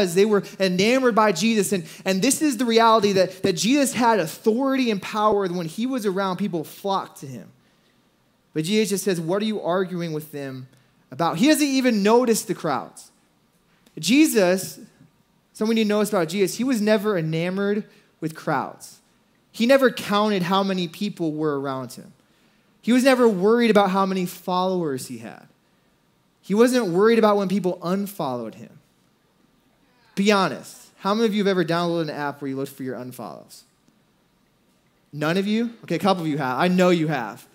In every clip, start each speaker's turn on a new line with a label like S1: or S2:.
S1: They were enamored by Jesus. And this is the reality that Jesus had authority and power. When he was around, people flocked to him. But Jesus just says, what are you arguing with them about? He doesn't even notice the crowds. Jesus, something you notice about Jesus, he was never enamored with crowds. He never counted how many people were around him. He was never worried about how many followers he had. He wasn't worried about when people unfollowed him. Be honest. How many of you have ever downloaded an app where you look for your unfollows? None of you? Okay, a couple of you have. I know you have.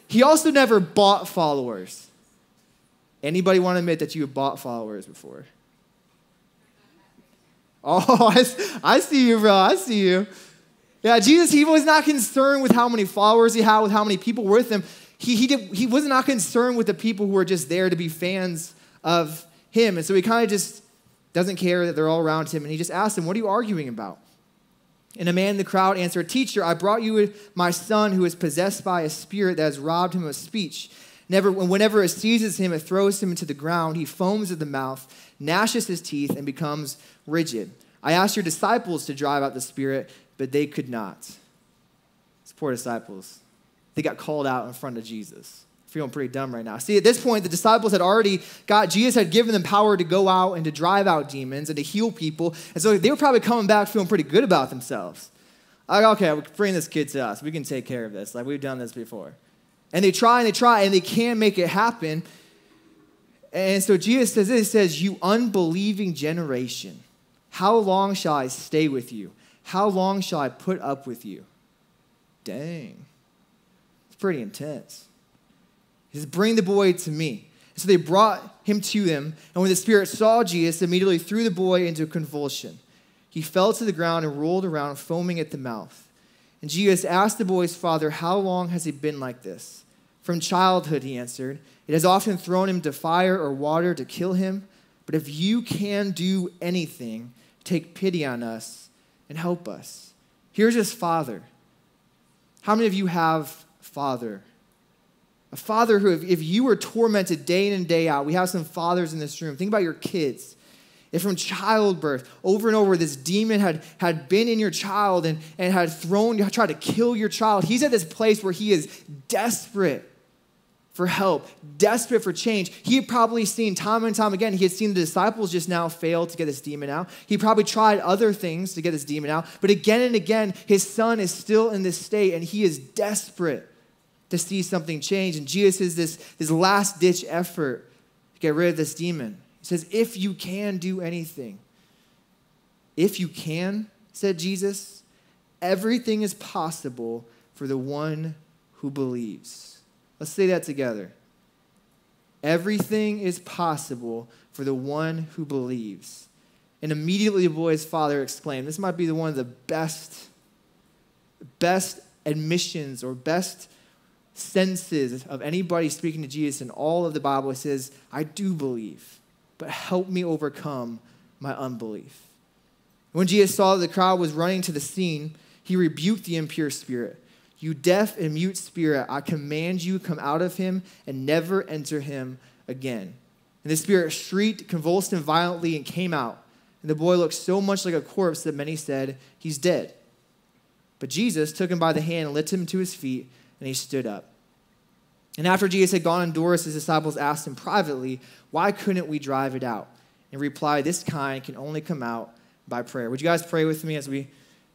S1: He also never bought followers. Anybody want to admit that you have bought followers before? Oh, I see you, bro. I see you. Yeah, Jesus, he was not concerned with how many followers he had, with how many people were with him. He was not concerned with the people who were just there to be fans of him. And so he kind of just doesn't care that they're all around him. And he just asked them, what are you arguing about? And a man in the crowd answered, teacher, I brought you my son who is possessed by a spirit that has robbed him of speech. Whenever it seizes him, it throws him into the ground. He foams at the mouth, gnashes his teeth, and becomes rigid. I asked your disciples to drive out the spirit, but they could not. These poor disciples. They got called out in front of Jesus. Feeling pretty dumb right now. See, at this point, the disciples had already Jesus had given them power to go out and to drive out demons and to heal people. And so they were probably coming back feeling pretty good about themselves. Like, okay, bring this kid to us. We can take care of this. Like, we've done this before. And they try, and they can't make it happen. And so Jesus says this, he says, you unbelieving generation, how long shall I stay with you? How long shall I put up with you? Dang. It's pretty intense. He says, bring the boy to me. And so they brought him to them. And when the spirit saw Jesus, immediately threw the boy into a convulsion. He fell to the ground and rolled around, foaming at the mouth. And Jesus asked the boy's father, how long has he been like this? From childhood, he answered. It has often thrown him to fire or water to kill him. But if you can do anything, take pity on us and help us. Here's his father. How many of you have father? A father who, if you were tormented day in and day out, we have some fathers in this room. Think about your kids. If from childbirth, over and over, this demon had been in your child and had tried to kill your child. He's at this place where he is desperate for help, desperate for change. He had probably seen time and time again, he had seen the disciples just now fail to get this demon out. He probably tried other things to get this demon out. But again and again, his son is still in this state, and he is desperate to see something change. And Jesus is this last-ditch effort to get rid of this demon. He says, if you can do anything. If you can, said Jesus, everything is possible for the one who believes. Let's say that together. Everything is possible for the one who believes. And immediately the boy's father exclaimed, this might be one of the best admissions or best senses of anybody speaking to Jesus in all of the Bible. It says, I do believe, but help me overcome my unbelief. When Jesus saw that the crowd was running to the scene, he rebuked the impure spirit. You deaf and mute spirit, I command you, come out of him and never enter him again. And the spirit shrieked, convulsed him violently, and came out. And the boy looked so much like a corpse that many said, he's dead. But Jesus took him by the hand and lifted him to his feet, and he stood up. And after Jesus had gone indoors, his disciples asked him privately, why couldn't we drive it out? And he replied, this kind can only come out by prayer. Would you guys pray with me as we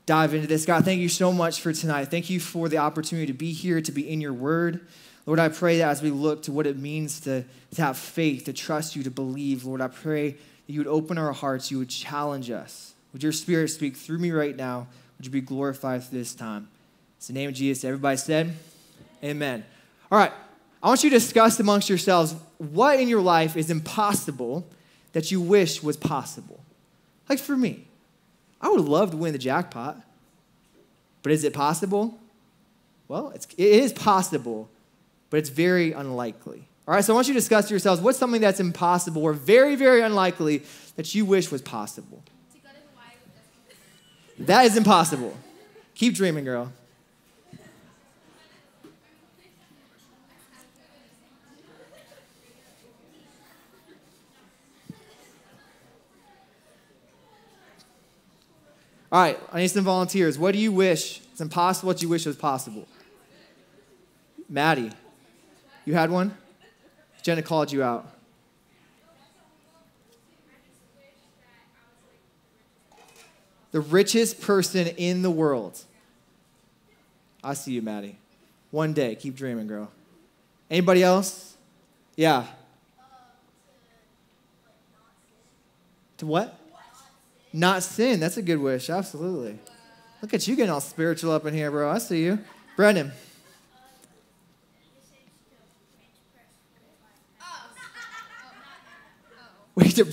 S1: dive into this? God, thank you so much for tonight. Thank you for the opportunity to be here, to be in your word. Lord, I pray that as we look to what it means to have faith, to trust you, to believe, Lord, I pray that you would open our hearts, you would challenge us. Would your spirit speak through me right now? Would you be glorified through this time? It's the name of Jesus. Everybody said, amen. All right, I want you to discuss amongst yourselves what in your life is impossible that you wish was possible. Like for me, I would love to win the jackpot, but is it possible? Well, it is possible, but it's very unlikely. All right, so I want you to discuss to yourselves what's something that's impossible or very, very unlikely that you wish was possible. That is impossible. Keep dreaming, girl. All right, I need some volunteers. What do you wish? It's impossible what you wish was possible. Maddie, you had one? Jenna called you out. The richest person in the world. I see you, Maddie. One day, keep dreaming, girl. Anybody else? Yeah. To what? Not sin. That's a good wish, absolutely. Look at you getting all spiritual up in here, bro. I see you. Brendan. Wait, to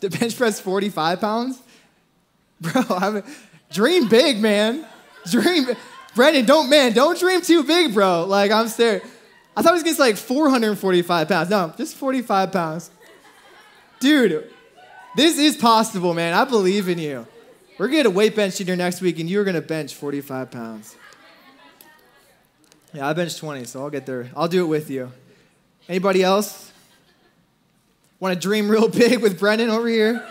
S1: bench press 45 pounds? Bro, dream big, man. Brendan, don't dream too big, bro. Like, I'm serious. I thought it was against like 445 pounds. No, just 45 pounds. Dude, this is possible, man. I believe in you. We're going to weight bench in here next week, and you're going to bench 45 pounds. Yeah, I bench 20, so I'll get there. I'll do it with you. Anybody else? Want to dream real big with Brendan over here?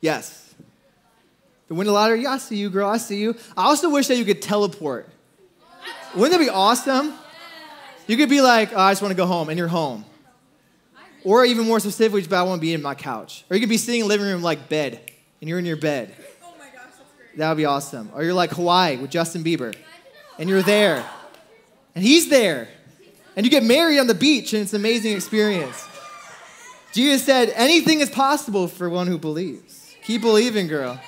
S1: Yes. To win the lottery? Yeah, I see you, girl. I see you. I also wish that you could teleport. Wouldn't that be awesome? You could be like, oh, I just want to go home, and you're home. Or even more specifically, I want to be in my couch. Or you could be sitting in the living room like bed, and you're in your bed.
S2: Oh my gosh, that's great.
S1: That would be awesome. Or you're like Hawaii with Justin Bieber, and you're there, and he's there, and you get married on the beach, and it's an amazing experience. Jesus said, anything is possible for one who believes. Keep believing, girl.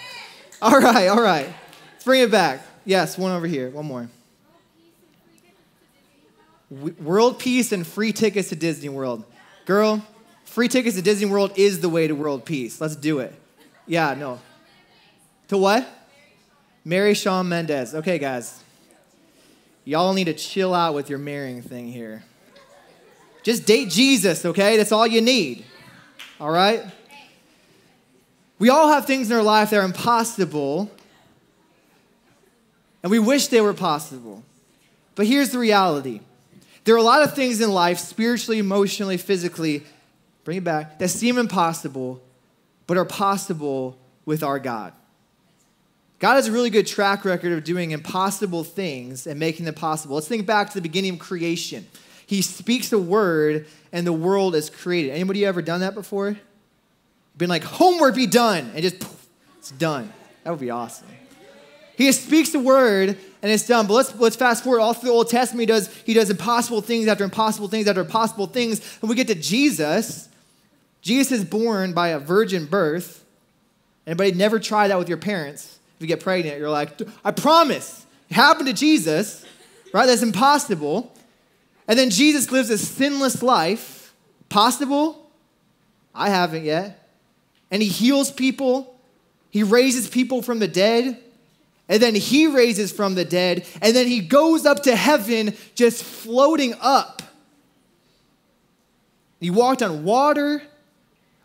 S1: All right. Let's bring it back. Yes, one over here. One more. World peace and free tickets to Disney World. Girl, free tickets to Disney World is the way to world peace. Let's do it. Yeah, no. To what? Marry Shawn Mendes. Okay, guys. Y'all need to chill out with your marrying thing here. Just date Jesus, okay? That's all you need. All right? We all have things in our life that are impossible, and we wish they were possible. But here's the reality. There are a lot of things in life, spiritually, emotionally, physically, bring it back, that seem impossible, but are possible with our God. God has a really good track record of doing impossible things and making them possible. Let's think back to the beginning of creation. He speaks a word, and the world is created. Anybody ever done that before? Been like, homework be done, and just, poof, it's done. That would be awesome. He just speaks the word, and it's done. But let's fast forward all through the Old Testament. He does impossible things after impossible things after impossible things. When we get to Jesus, Jesus is born by a virgin birth. Anybody never try that with your parents? If you get pregnant, you're like, I promise. It happened to Jesus, right? That's impossible. And then Jesus lives a sinless life. Possible? I haven't yet. And he heals people. He raises people from the dead. And then he raises from the dead. And then he goes up to heaven just floating up. He walked on water.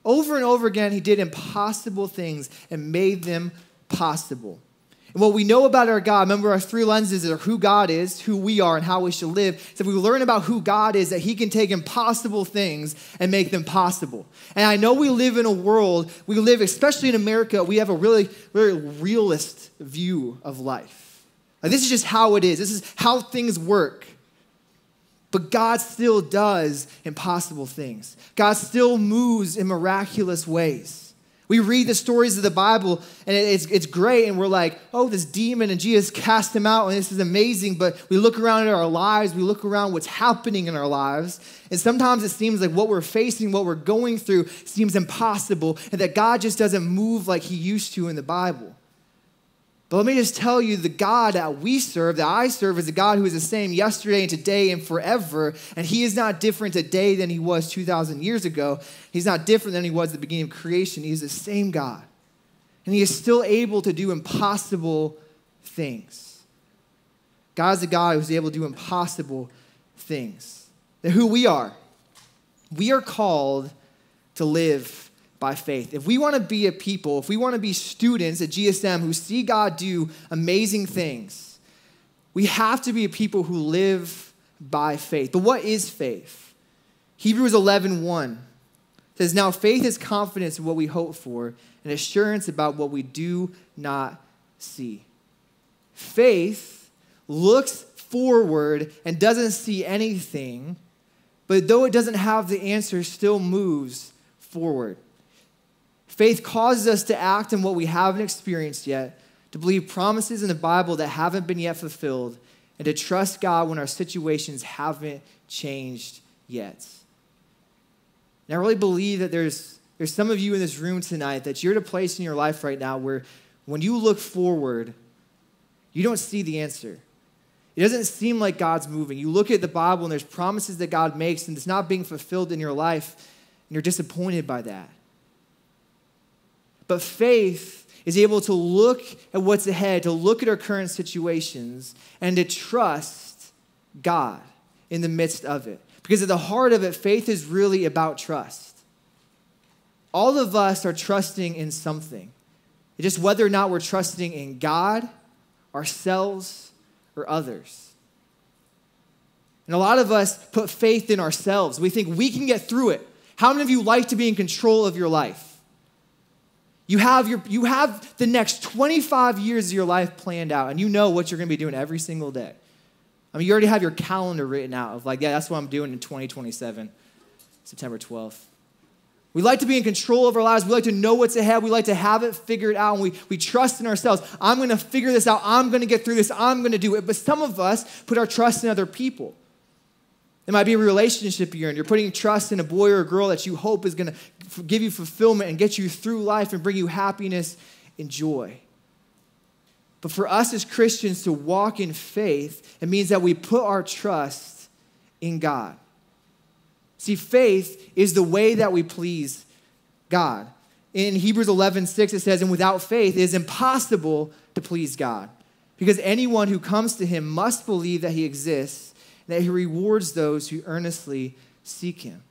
S1: Over and over again, he did impossible things and made them possible. And what we know about our God, remember our three lenses are who God is, who we are, and how we should live. So if we learn about who God is, that he can take impossible things and make them possible. And I know we live in a world, especially in America, we have a really, really realist view of life. Like, this is just how it is. This is how things work. But God still does impossible things. God still moves in miraculous ways. We read the stories of the Bible, and it's great, and we're like, oh, this demon, and Jesus cast him out, and this is amazing, but we look around at our lives, we look around what's happening in our lives, and sometimes it seems like what we're facing, what we're going through seems impossible, and that God just doesn't move like he used to in the Bible. But let me just tell you, the God that we serve, that I serve, is a God who is the same yesterday and today and forever. And he is not different today than he was 2,000 years ago. He's not different than he was at the beginning of creation. He is the same God. And he is still able to do impossible things. God is a God who is able to do impossible things. And who we are called to live by faith. If we want to be a people, if we want to be students at GSM who see God do amazing things, we have to be a people who live by faith. But what is faith? Hebrews 11:1 It says, now faith is confidence in what we hope for and assurance about what we do not see. Faith looks forward and doesn't see anything, but though it doesn't have the answer, still moves forward. Faith causes us to act on what we haven't experienced yet, to believe promises in the Bible that haven't been yet fulfilled, and to trust God when our situations haven't changed yet. And I really believe that there's some of you in this room tonight that you're at a place in your life right now where when you look forward, you don't see the answer. It doesn't seem like God's moving. You look at the Bible and there's promises that God makes and it's not being fulfilled in your life, and you're disappointed by that. But faith is able to look at what's ahead, to look at our current situations, and to trust God in the midst of it. Because at the heart of it, faith is really about trust. All of us are trusting in something. It's just whether or not we're trusting in God, ourselves, or others. And a lot of us put faith in ourselves. We think we can get through it. How many of you like to be in control of your life? You have the next 25 years of your life planned out, and you know what you're going to be doing every single day. I mean, you already have your calendar written out of like, yeah, that's what I'm doing in 2027, September 12th. We like to be in control of our lives. We like to know what's ahead. We like to have it figured out, and we trust in ourselves. I'm going to figure this out. I'm going to get through this. I'm going to do it. But some of us put our trust in other people. It might be a relationship you're in. You're putting trust in a boy or a girl that you hope is going to give you fulfillment and get you through life and bring you happiness and joy. But for us as Christians to walk in faith, it means that we put our trust in God. See, faith is the way that we please God. In Hebrews 11:6, it says, and without faith, it is impossible to please God, because anyone who comes to him must believe that he exists, that he rewards those who earnestly seek him.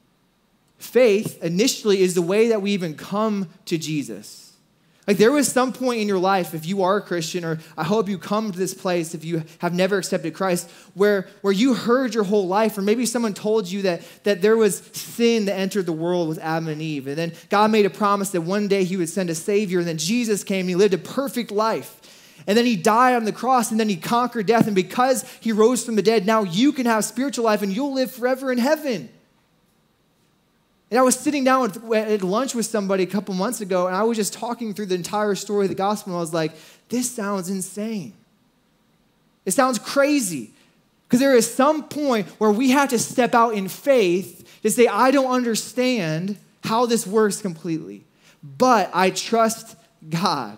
S1: Faith initially is the way that we even come to Jesus. Like there was some point in your life, if you are a Christian, or I hope you come to this place if you have never accepted Christ, where you heard your whole life, or maybe someone told you that there was sin that entered the world with Adam and Eve. And then God made a promise that one day he would send a Savior, and then Jesus came and he lived a perfect life. And then he died on the cross, and then he conquered death. And because he rose from the dead, now you can have spiritual life, and you'll live forever in heaven. And I was sitting down at lunch with somebody a couple months ago, and I was just talking through the entire story of the gospel, and I was like, this sounds insane. It sounds crazy. Because there is some point where we have to step out in faith to say, I don't understand how this works completely, but I trust God.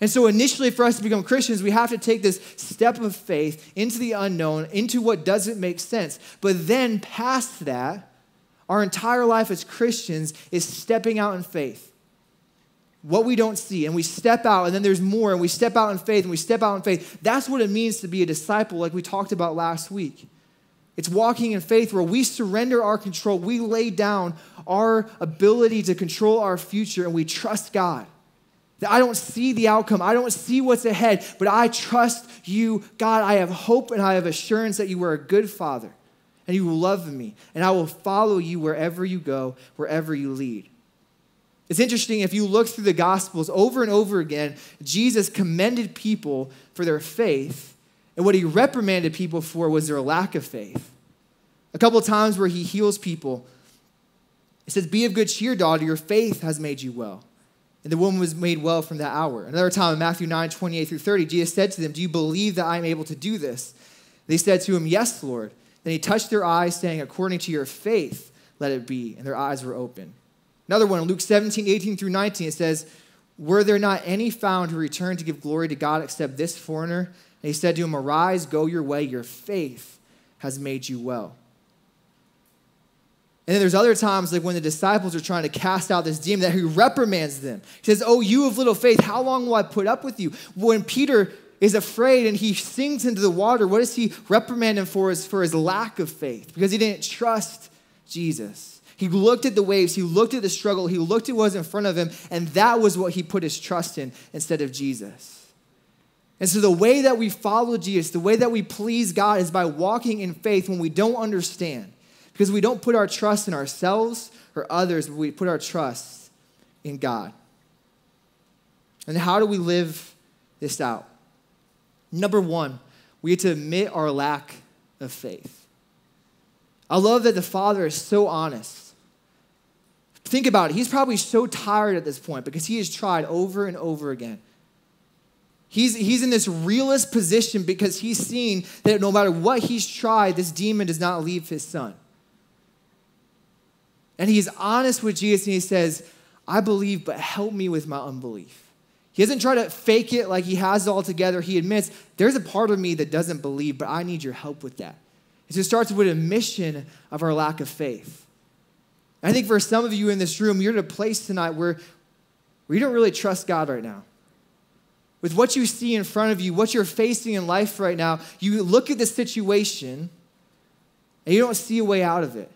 S1: And so initially for us to become Christians, we have to take this step of faith into the unknown, into what doesn't make sense. But then past that, our entire life as Christians is stepping out in faith. What we don't see, and we step out, and then there's more, and we step out in faith, and we step out in faith. That's what it means to be a disciple, like we talked about last week. It's walking in faith where we surrender our control. We lay down our ability to control our future, and we trust God. That I don't see the outcome. I don't see what's ahead, but I trust you, God. I have hope and I have assurance that you are a good Father and you love me, and I will follow you wherever you go, wherever you lead. It's interesting, if you look through the Gospels over and over again, Jesus commended people for their faith, and what he reprimanded people for was their lack of faith. A couple of times where he heals people, it says, be of good cheer, daughter, your faith has made you well. And the woman was made well from that hour. Another time in Matthew 9:28-30, Jesus said to them, do you believe that I am able to do this? They said to him, yes, Lord. Then he touched their eyes, saying, according to your faith, let it be. And their eyes were open. Another one, in Luke 17:18-19, it says, were there not any found who returned to give glory to God except this foreigner? And he said to him, arise, go your way, your faith has made you well. And then there's other times, like when the disciples are trying to cast out this demon, that he reprimands them. He says, oh, you of little faith, how long will I put up with you? When Peter is afraid and he sinks into the water, what does he reprimand him for? Is for his lack of faith, because he didn't trust Jesus. He looked at the waves, he looked at the struggle, he looked at what was in front of him, and that was what he put his trust in instead of Jesus. And so the way that we follow Jesus, the way that we please God, is by walking in faith when we don't understand, because we don't put our trust in ourselves or others, but we put our trust in God. And how do we live this out? Number one, we have to admit our lack of faith. I love that the Father is so honest. Think about it. He's probably so tired at this point because he has tried over and over again. He's in this realist position because he's seen that no matter what he's tried, this demon does not leave his son. And he's honest with Jesus and he says, I believe, but help me with my unbelief. He doesn't try to fake it like he has it all together. He admits, there's a part of me that doesn't believe, but I need your help with that. So it starts with an admission of our lack of faith. And I think for some of you in this room, you're at a place tonight where you don't really trust God right now. With what you see in front of you, what you're facing in life right now, you look at the situation and you don't see a way out of it.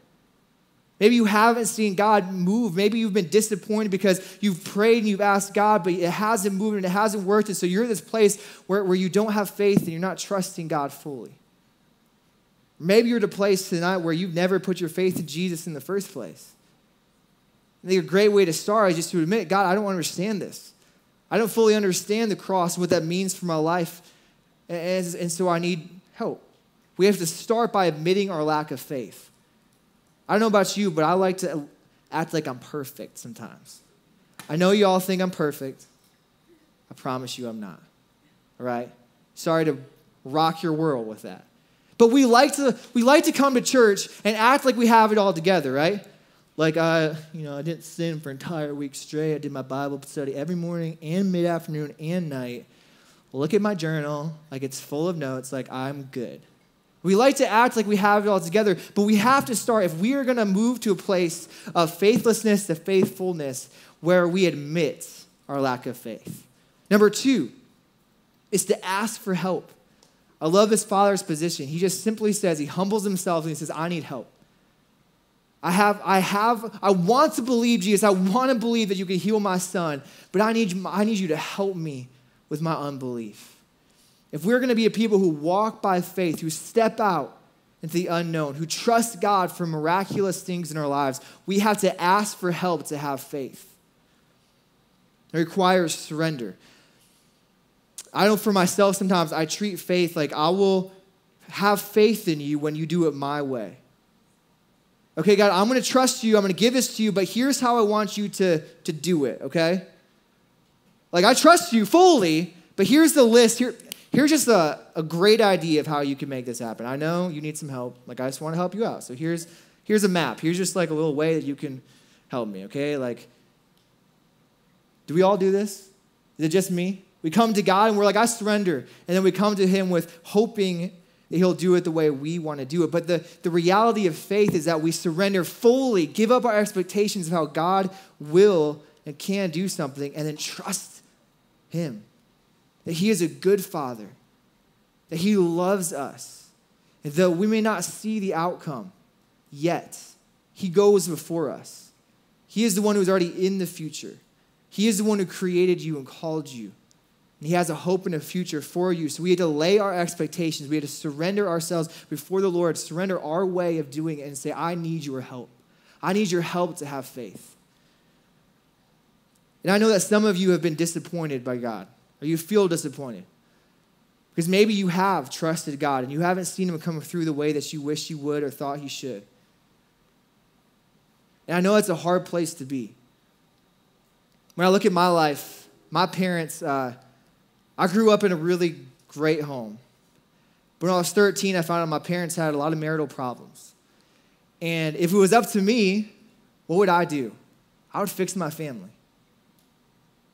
S1: Maybe you haven't seen God move. Maybe you've been disappointed because you've prayed and you've asked God, but it hasn't moved and it hasn't worked. And so you're in this place where you don't have faith and you're not trusting God fully. Maybe you're at a place tonight where you've never put your faith in Jesus in the first place. I think a great way to start is just to admit, God, I don't understand this. I don't fully understand the cross, what that means for my life. And so I need help. We have to start by admitting our lack of faith. I don't know about you, but I like to act like I'm perfect sometimes. I know you all think I'm perfect. I promise you I'm not. All right? Sorry to rock your world with that. But we like to come to church and act like we have it all together, right? Like, I didn't sin for an entire week straight. I did my Bible study every morning and mid-afternoon and night. Look at my journal, like it's full of notes, like I'm good. We like to act like we have it all together, but we have to start, if we are going to move to a place of faithlessness to faithfulness, where we admit our lack of faith. Number two is to ask for help. I love this father's position. He just simply says, he humbles himself and he says, I need help. I want to believe, Jesus, I want to believe that you can heal my son, but I need you to help me with my unbelief. If we're going to be a people who walk by faith, who step out into the unknown, who trust God for miraculous things in our lives, we have to ask for help to have faith. It requires surrender. I know for myself sometimes I treat faith like I will have faith in you when you do it my way. Okay, God, I'm going to trust you. I'm going to give this to you, but here's how I want you to do it, okay? Like I trust you fully, but here's the list. Here's just a great idea of how you can make this happen. I know you need some help. Like, I just want to help you out. So here's a map. Here's just like a little way that you can help me, okay? Like, do we all do this? Is it just me? We come to God and we're like, I surrender. And then we come to him with hoping that he'll do it the way we want to do it. But the reality of faith is that we surrender fully, give up our expectations of how God will and can do something, and then trust him. That he is a good father, that he loves us. And though we may not see the outcome yet, he goes before us. He is the one who's already in the future. He is the one who created you and called you. And he has a hope and a future for you. So we had to lay our expectations. We had to surrender ourselves before the Lord, surrender our way of doing it and say, I need your help. I need your help to have faith. And I know that some of you have been disappointed by God. Or you feel disappointed. Because maybe you have trusted God and you haven't seen him come through the way that you wish you would or thought he should. And I know it's a hard place to be. When I look at my life, my parents, I grew up in a really great home. But when I was 13, I found out my parents had a lot of marital problems. And if it was up to me, what would I do? I would fix my family.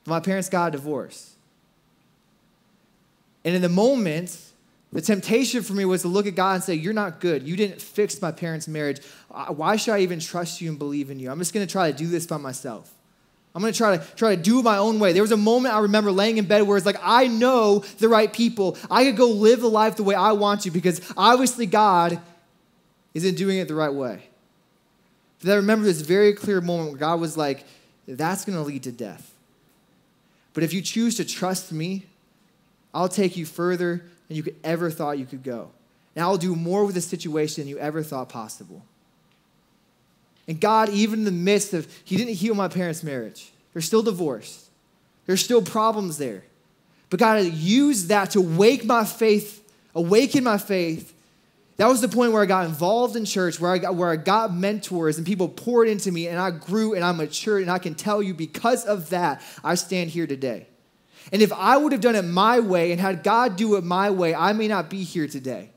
S1: My parents got a divorce. And in the moment, the temptation for me was to look at God and say, you're not good. You didn't fix my parents' marriage. Why should I even trust you and believe in you? I'm just going to try to do this by myself. I'm going to try to do it my own way. There was a moment I remember laying in bed where it's like, I know the right people. I could go live the life the way I want to because obviously God isn't doing it the right way. But I remember this very clear moment where God was like, that's going to lead to death. But if you choose to trust me, I'll take you further than you could ever thought you could go. And I'll do more with the situation than you ever thought possible. And God, even in the midst of, he didn't heal my parents' marriage. They're still divorced. There's still problems there. But God used that to awaken my faith. That was the point where I got involved in church, where I got mentors and people poured into me, and I grew and I matured. And I can tell you, because of that, I stand here today. And if I would have done it my way and had God do it my way, I may not be here today.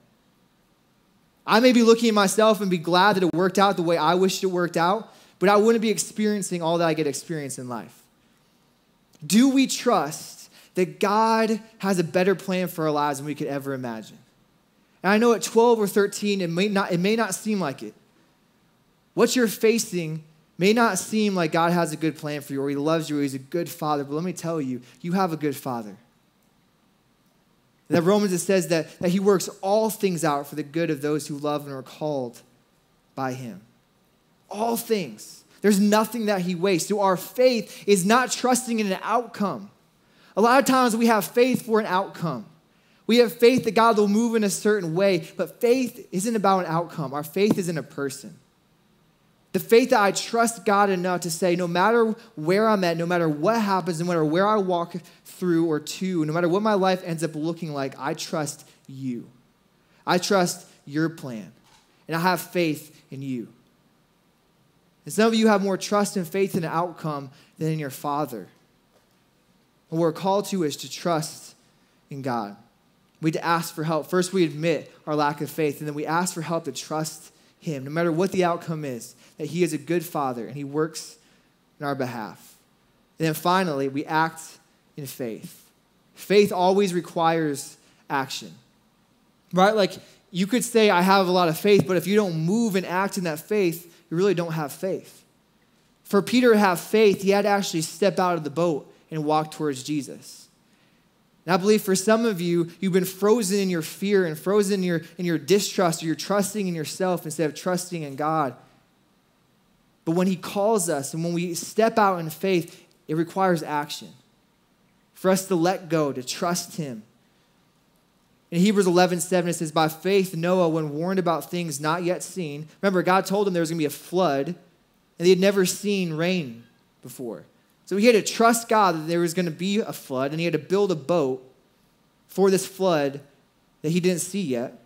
S1: I may be looking at myself and be glad that it worked out the way I wished it worked out, but I wouldn't be experiencing all that I get to experience in life. Do we trust that God has a better plan for our lives than we could ever imagine? And I know at 12 or 13, it may not seem like it. What you're facing may not seem like God has a good plan for you, or he loves you, or he's a good father, but let me tell you, you have a good father. In that Romans, it says that he works all things out for the good of those who love and are called by him. All things. There's nothing that he wastes. So our faith is not trusting in an outcome. A lot of times we have faith for an outcome. We have faith that God will move in a certain way, but faith isn't about an outcome. Our faith is in a person. The faith that I trust God enough to say, no matter where I'm at, no matter what happens, no matter where I walk through or to, no matter what my life ends up looking like, I trust you. I trust your plan. And I have faith in you. And some of you have more trust and faith in the outcome than in your Father. What we're called to is to trust in God. We need to ask for help. First, we admit our lack of faith, and then we ask for help to trust him, no matter what the outcome is, that he is a good father and he works on our behalf. And then finally, we act in faith. Faith always requires action, right? Like you could say, I have a lot of faith, but if you don't move and act in that faith, you really don't have faith. For Peter to have faith, he had to actually step out of the boat and walk towards Jesus. And I believe for some of you, you've been frozen in your fear and frozen in your distrust, or you're trusting in yourself instead of trusting in God. But when he calls us and when we step out in faith, it requires action. For us to let go, to trust him. In Hebrews 11:7, it says, by faith, Noah, when warned about things not yet seen, remember, God told him there was going to be a flood, and they had never seen rain before. So he had to trust God that there was going to be a flood, and he had to build a boat for this flood that he didn't see yet.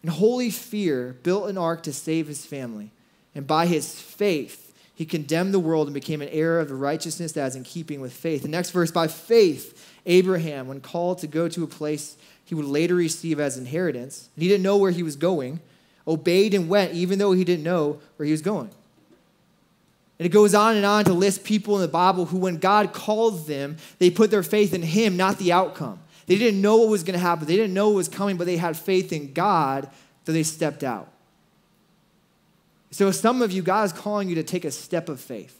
S1: In holy fear, built an ark to save his family. And by his faith, he condemned the world and became an heir of the righteousness that is in keeping with faith. The next verse, by faith, Abraham, when called to go to a place he would later receive as inheritance, and he didn't know where he was going, obeyed and went, even though he didn't know where he was going. And it goes on and on to list people in the Bible who, when God called them, they put their faith in him, not the outcome. They didn't know what was going to happen. They didn't know what was coming, but they had faith in God, so they stepped out. So some of you, God is calling you to take a step of faith.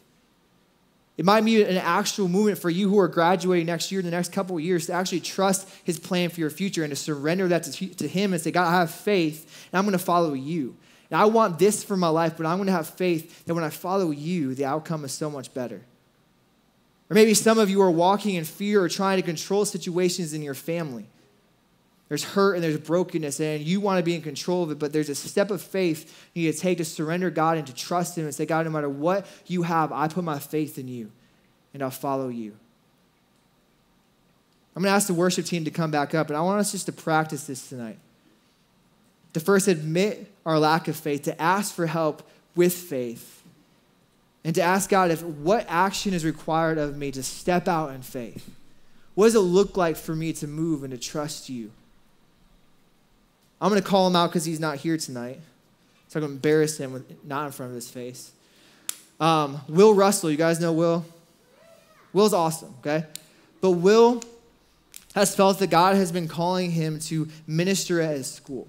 S1: It might be an actual movement for you who are graduating next year, in the next couple of years, to actually trust his plan for your future and to surrender that to him and say, God, I have faith, and I'm going to follow you. And I want this for my life, but I'm going to have faith that when I follow you, the outcome is so much better. Or maybe some of you are walking in fear or trying to control situations in your family. There's hurt and there's brokenness, and you want to be in control of it, but there's a step of faith you need to take to surrender God and to trust him and say, God, no matter what you have, I put my faith in you, and I'll follow you. I'm going to ask the worship team to come back up, and I want us just to practice this tonight. To first admit our lack of faith, to ask for help with faith, and to ask God what action is required of me to step out in faith. What does it look like for me to move and to trust you? I'm going to call him out because he's not here tonight. So I'm going to embarrass him not in front of his face. Will Russell, you guys know Will? Will's awesome, okay? But Will has felt that God has been calling him to minister at his school.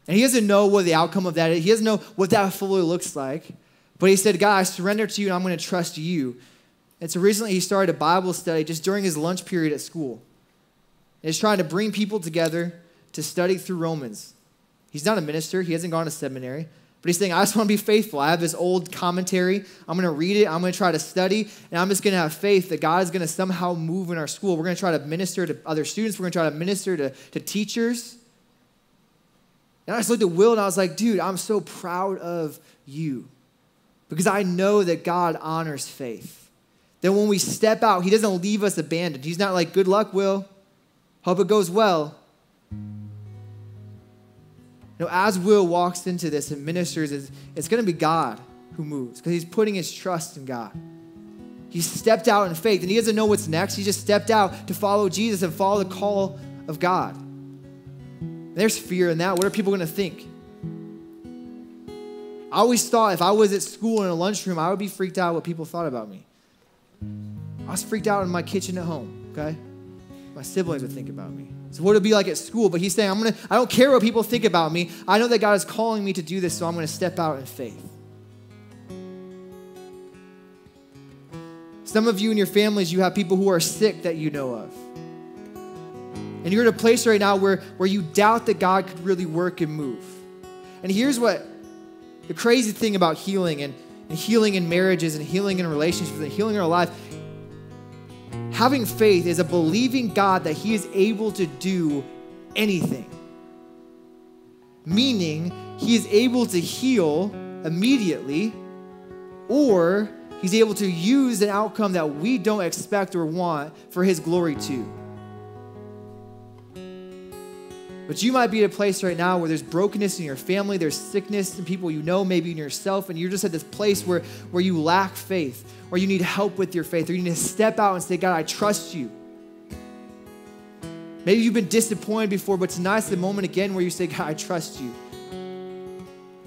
S1: And he doesn't know what the outcome of that is. He doesn't know what that fully looks like. But he said, God, I surrender to you and I'm going to trust you. And so recently he started a Bible study just during his lunch period at school. And he's trying to bring people together to study through Romans. He's not a minister. He hasn't gone to seminary. But he's saying, I just want to be faithful. I have this old commentary. I'm going to read it. I'm going to try to study. And I'm just going to have faith that God is going to somehow move in our school. We're going to try to minister to other students. We're going to try to minister to teachers. And I just looked at Will and I was like, dude, I'm so proud of you. Because I know that God honors faith. That when we step out, he doesn't leave us abandoned. He's not like, good luck, Will. Hope it goes well. As Will walks into this and ministers, it's going to be God who moves because he's putting his trust in God. He stepped out in faith, and he doesn't know what's next. He just stepped out to follow Jesus and follow the call of God. And there's fear in that. What are people going to think? I always thought if I was at school in a lunchroom, I would be freaked out what people thought about me. I was freaked out in my kitchen at home, okay? My siblings would think about me. So what would it be like at school? But he's saying, I don't care what people think about me. I know that God is calling me to do this, so I'm going to step out in faith. Some of you in your families, you have people who are sick that you know of. And you're in a place right now where you doubt that God could really work and move. And here's what the crazy thing about healing and healing in marriages and healing in relationships and healing in our life. Having faith is a believing God that he is able to do anything. Meaning, he is able to heal immediately, or he's able to use an outcome that we don't expect or want for his glory too. But you might be at a place right now where there's brokenness in your family, there's sickness in people you know, maybe in yourself, and you're just at this place where you lack faith, or you need help with your faith, or you need to step out and say, God, I trust you. Maybe you've been disappointed before, but tonight's the moment again where you say, God, I trust you.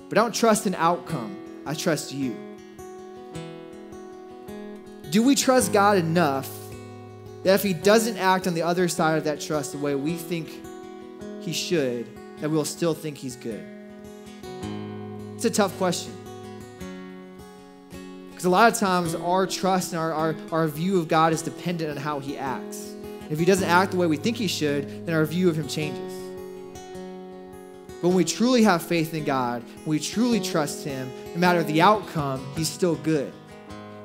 S1: But I don't trust an outcome. I trust you. Do we trust God enough that if he doesn't act on the other side of that trust the way we think he should, that we'll still think he's good? It's a tough question. Because a lot of times our trust and our view of God is dependent on how he acts. And if he doesn't act the way we think he should, then our view of him changes. But when we truly have faith in God, when we truly trust him, no matter the outcome, he's still good.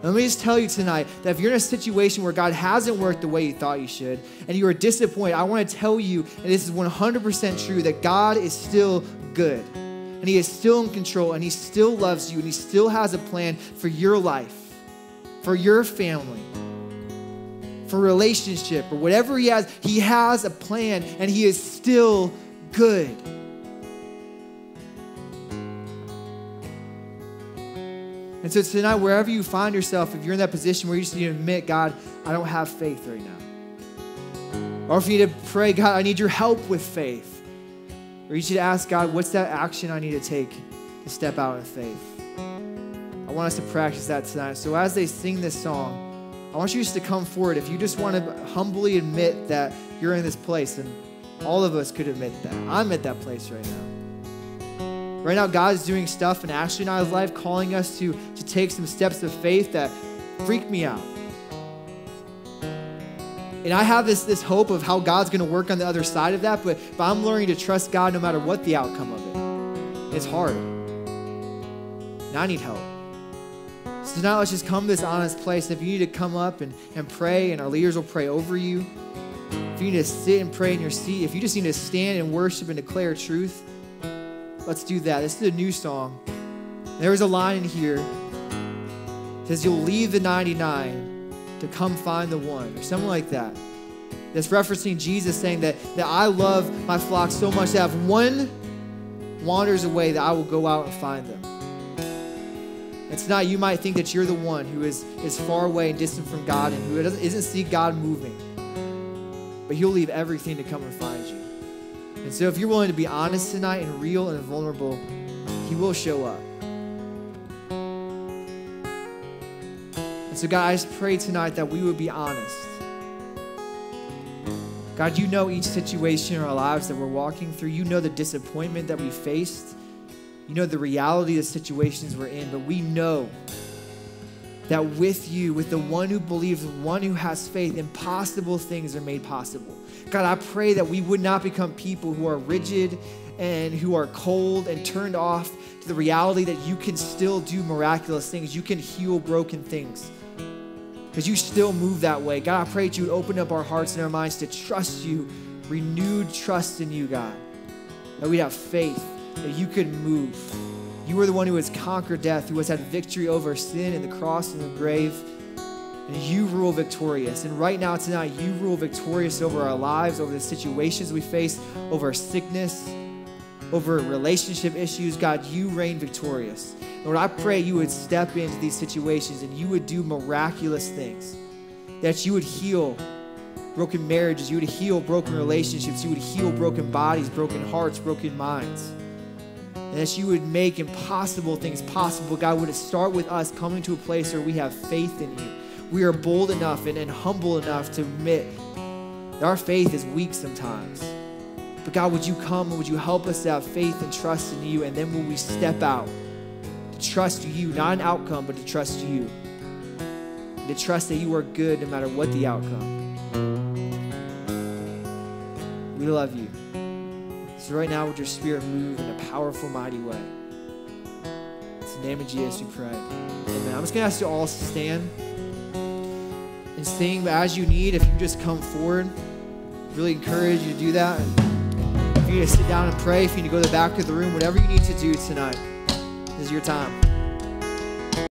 S1: And let me just tell you tonight that if you're in a situation where God hasn't worked the way you thought you should, and you are disappointed, I want to tell you, and this is 100% true, that God is still good. And he is still in control, and he still loves you, and he still has a plan for your life, for your family, for relationship, or whatever he has a plan, and he is still good. And so tonight, wherever you find yourself, if you're in that position where you just need to admit, God, I don't have faith right now. Or if you need to pray, God, I need your help with faith. Or you should ask God, what's that action I need to take to step out in faith? I want us to practice that tonight. So as they sing this song, I want you just to come forward. If you just want to humbly admit that you're in this place, and all of us could admit that. I'm at that place right now. Right now, God is doing stuff in Ashley and I's life, calling us to take some steps of faith that freak me out. And I have this hope of how God's going to work on the other side of that, but I'm learning to trust God no matter what the outcome of it. It's hard. And I need help. So now let's just come to this honest place. If you need to come up and pray, and our leaders will pray over you. If you need to sit and pray in your seat, if you just need to stand and worship and declare truth, let's do that. This is a new song. There is a line in here that says, you'll leave the 99 to come find the one, or something like that. That's referencing Jesus saying that I love my flock so much that if one wanders away, that I will go out and find them. It's not, you might think that you're the one who is far away and distant from God and who isn't see God moving. But he'll leave everything to come and find you. And so if you're willing to be honest tonight and real and vulnerable, he will show up. And so God, I just pray tonight that we would be honest. God, you know each situation in our lives that we're walking through. You know the disappointment that we faced. You know the reality of the situations we're in. But we know that with you, with the one who believes, the one who has faith, impossible things are made possible. God, I pray that we would not become people who are rigid and who are cold and turned off to the reality that you can still do miraculous things. You can heal broken things because you still move that way. God, I pray that you would open up our hearts and our minds to trust you, renewed trust in you, God. That we'd have faith that you could move You are the one who has conquered death, who has had victory over sin and the cross and the grave. And you rule victorious. And right now, tonight, you rule victorious over our lives, over the situations we face, over sickness, over relationship issues. God, you reign victorious. Lord, I pray you would step into these situations and you would do miraculous things, that you would heal broken marriages, you would heal broken relationships, you would heal broken bodies, broken hearts, broken minds, and that you would make impossible things possible. God, would it start with us coming to a place where we have faith in you? We are bold enough and humble enough to admit that our faith is weak sometimes. But God, would you come and would you help us to have faith and trust in you, and then when we step out, to trust you, not an outcome, but to trust you. And to trust that you are good no matter what the outcome. We love you. So right now, would your spirit move in a powerful, mighty way? In the name of Jesus, we pray. Amen. I'm just going to ask you all to stand and sing, but as you need, if you just come forward, really encourage you to do that. And if you need to sit down and pray, if you need to go to the back of the room, whatever you need to do tonight, this is your time.